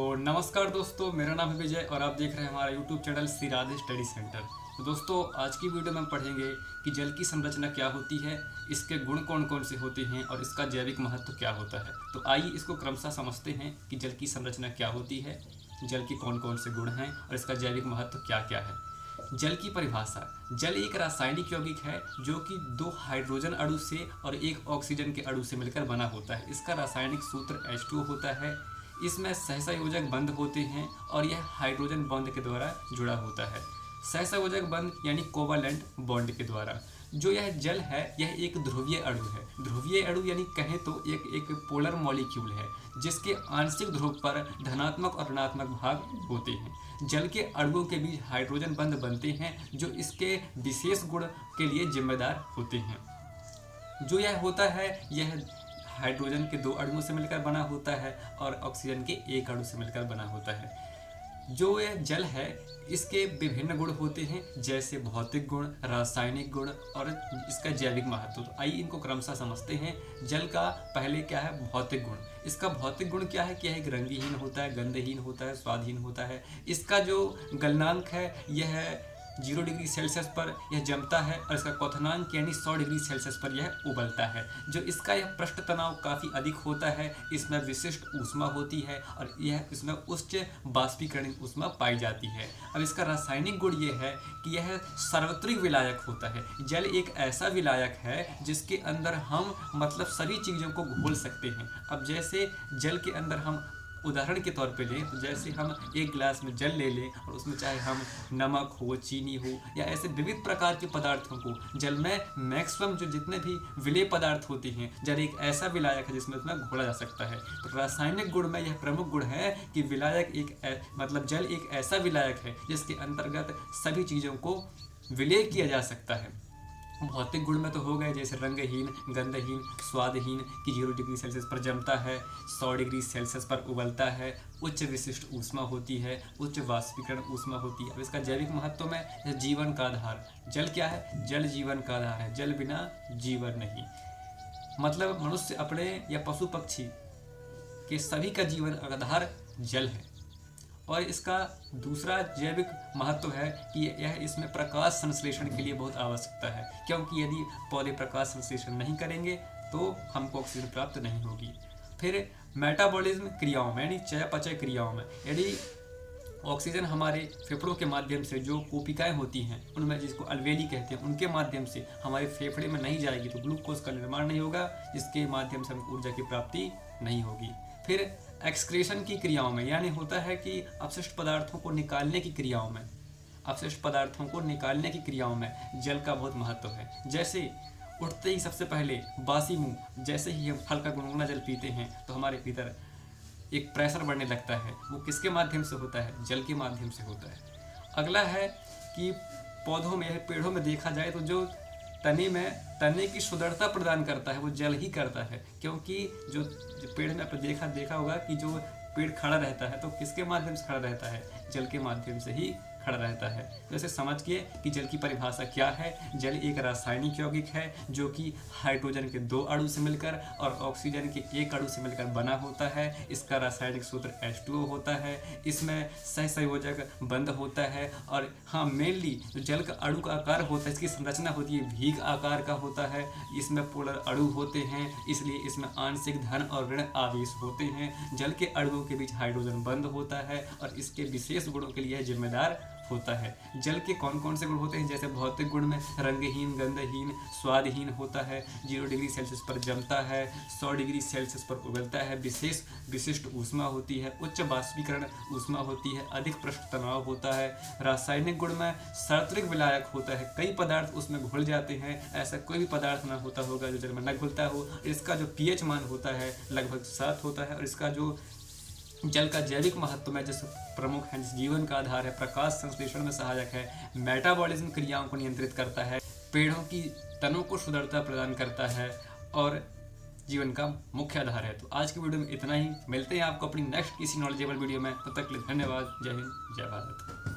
नमस्कार दोस्तों, मेरा नाम है विजय और आप देख रहे हैं हमारा YouTube channel Shri Radhe study centre. तो दोस्तों, आज की वीडियो में हम पढ़ेंगे कि जल की संरचना क्या होती है, इसके गुण कौन कौन से होते हैं और इसका जैविक महत्व क्या होता है। तो आइए इसको क्रमशः समझते हैं कि जल की संरचना क्या होती है, जल के कौन कौन से गुण हैं और इसका जैविक महत्व क्या क्या है। जल की परिभाषा। जल एक रासायनिक यौगिक है जो कि 2 हाइड्रोजन अणु से और 1 ऑक्सीजन के अणु से मिलकर बना होता है। इसका रासायनिक सूत्र H2O होता है। इसमें सहसंयोजक बंध होते हैं और यह हाइड्रोजन बॉन्ड के द्वारा जुड़ा होता है। सहसंयोजक बंध यानी कोवलेंट बॉन्ड के द्वारा। जो यह जल है यह एक ध्रुवीय अणु है। ध्रुवीय अणु यानी कहें तो एक पोलर मॉलिक्यूल है जिसके आंशिक ध्रुव पर धनात्मक और ऋणात्मक भाग होते हैं। जल के अणुओं के बीच हाइड्रोजन बंध बनते हैं जो इसके विशेष गुण के लिए जिम्मेदार होते हैं। जो यह होता है यह हाइड्रोजन के 2 अणुओं से मिलकर बना होता है और ऑक्सीजन के 1 अणु से मिलकर बना होता है। जो यह जल है इसके विभिन्न गुण होते हैं, जैसे भौतिक गुण, रासायनिक गुण और इसका जैविक महत्व। तो आइए इनको क्रमशः समझते हैं। जल का पहले क्या है, भौतिक गुण। इसका भौतिक गुण क्या है कि यह एक रंगहीन होता है, गंधहीन होता है, स्वादहीन होता है। इसका जो गलनांक है यह 0 डिग्री सेल्सियस पर यह जमता है और इसका क्वथनांक यानी 100 डिग्री सेल्सियस पर यह उबलता है। जो इसका यह पृष्ठ तनाव काफ़ी अधिक होता है, इसमें विशिष्ट ऊष्मा होती है और यह इसमें उच्च बाष्पीकरण ऊष्मा पाई जाती है। अब इसका रासायनिक गुण ये है कि यह सार्वत्रिक विलायक होता है। जल एक ऐसा विलायक है जिसके अंदर हम सभी चीज़ों को घोल सकते हैं। अब जैसे जल के अंदर हम उदाहरण के तौर पे लें तो जैसे हम एक गिलास में जल ले लें और उसमें चाहे हम नमक हो, चीनी हो या ऐसे विविध प्रकार के पदार्थों को, जल में मैक्सिमम जो जितने भी विलेय पदार्थ होते हैं, जल एक ऐसा विलायक है जिसमें उसमें घोला जा सकता है। तो रासायनिक गुण में यह प्रमुख गुण है कि विलायक जल एक ऐसा विलायक है जिसके अंतर्गत सभी चीज़ों को विलेय किया जा सकता है। भौतिक गुण में तो हो गए जैसे रंगहीन, गंधहीन, स्वादहीन कि 0 डिग्री सेल्सियस पर जमता है, 100 डिग्री सेल्सियस पर उबलता है, उच्च विशिष्ट ऊष्मा होती है, उच्च वाष्पीकरण ऊष्मा होती है। अब इसका जैविक महत्व में यह जीवन का आधार। जल क्या है? जल जीवन का आधार है। जल बिना जीवन नहीं। मनुष्य अपने या पशु पक्षी के सभी का जीवन आधार जल है। और इसका दूसरा जैविक महत्व है कि यह इसमें प्रकाश संश्लेषण के लिए बहुत आवश्यकता है, क्योंकि यदि पौधे प्रकाश संश्लेषण नहीं करेंगे तो हमको ऑक्सीजन प्राप्त नहीं होगी। फिर मेटाबॉलिज्म क्रियाओं में यानी चयापचय क्रियाओं में यदि ऑक्सीजन हमारे फेफड़ों के माध्यम से जो कोशिकाएं होती हैं उनमें, जिसको अल्वेली कहते हैं, उनके माध्यम से हमारे फेफड़े में नहीं जाएगी तो ग्लूकोज का निर्माण नहीं होगा, जिसके माध्यम से हमको ऊर्जा की प्राप्ति नहीं होगी। फिर एक्सक्रीशन की क्रियाओं में यानी होता है कि अपशिष्ट पदार्थों को निकालने की क्रियाओं में जल का बहुत महत्व है। जैसे उठते ही सबसे पहले बासी मुंह, जैसे ही हम हल्का गुनगुना जल पीते हैं तो हमारे भीतर एक प्रेशर बढ़ने लगता है। वो किसके माध्यम से होता है? जल के माध्यम से होता है। अगला है कि पौधों में, पेड़ों में देखा जाए तो जो तने की सुदृढ़ता प्रदान करता है वो जल ही करता है, क्योंकि जो पेड़ में आपने देखा होगा कि जो पेड़ खड़ा रहता है तो किसके माध्यम से खड़ा रहता है? जल के माध्यम से ही खड़ा रहता है। तो ऐसे समझिए कि जल की परिभाषा क्या है। जल एक रासायनिक यौगिक है जो कि हाइड्रोजन के 2 अणु से मिलकर और ऑक्सीजन के 1 अणु से मिलकर बना होता है। इसका रासायनिक सूत्र H2O होता है। इसमें सहसंयोजक बंध होता है और हाँ, मेनली जो जल का अणु का आकार होता है, इसकी संरचना होती है भीग आकार का होता है। इसमें पोलर अणु होते हैं, इसलिए इसमें आंशिक धन और ऋण आवेश होते हैं। जल के अणुओं के बीच हाइड्रोजन बंध होता है और इसके विशेष गुणों के लिए जिम्मेदार होता है। जल के कौन कौन से गुण होते हैं? जैसे भौतिक गुण में रंगहीन, गंधहीन, स्वादहीन होता है, 0 डिग्री सेल्सियस पर जमता है, 100 डिग्री सेल्सियस पर उबलता है, विशिष्ट ऊष्मा होती है, उच्च बाष्पीकरण ऊष्मा होती है, अधिक पृष्ठ तनाव होता है। रासायनिक गुण में सार्वत्रिक विलायक होता है, कई पदार्थ उसमें घुल जाते हैं, ऐसा कोई भी पदार्थ ना होता होगा जो जल में न घुलता हो। इसका जो pH मान होता है लगभग 7 होता है। और इसका जो जल का जैविक महत्व में जैसे प्रमुख है, जीवन का आधार है, प्रकाश संश्लेषण में सहायक है, मेटाबॉलिज्म क्रियाओं को नियंत्रित करता है, पेड़ों की तनों को सुदृढ़ता प्रदान करता है और जीवन का मुख्य आधार है। तो आज की वीडियो में इतना ही। मिलते हैं आपको अपनी नेक्स्ट किसी नॉलेजेबल वीडियो में। तब तक के लिए धन्यवाद। जय हिंद, जय भारत।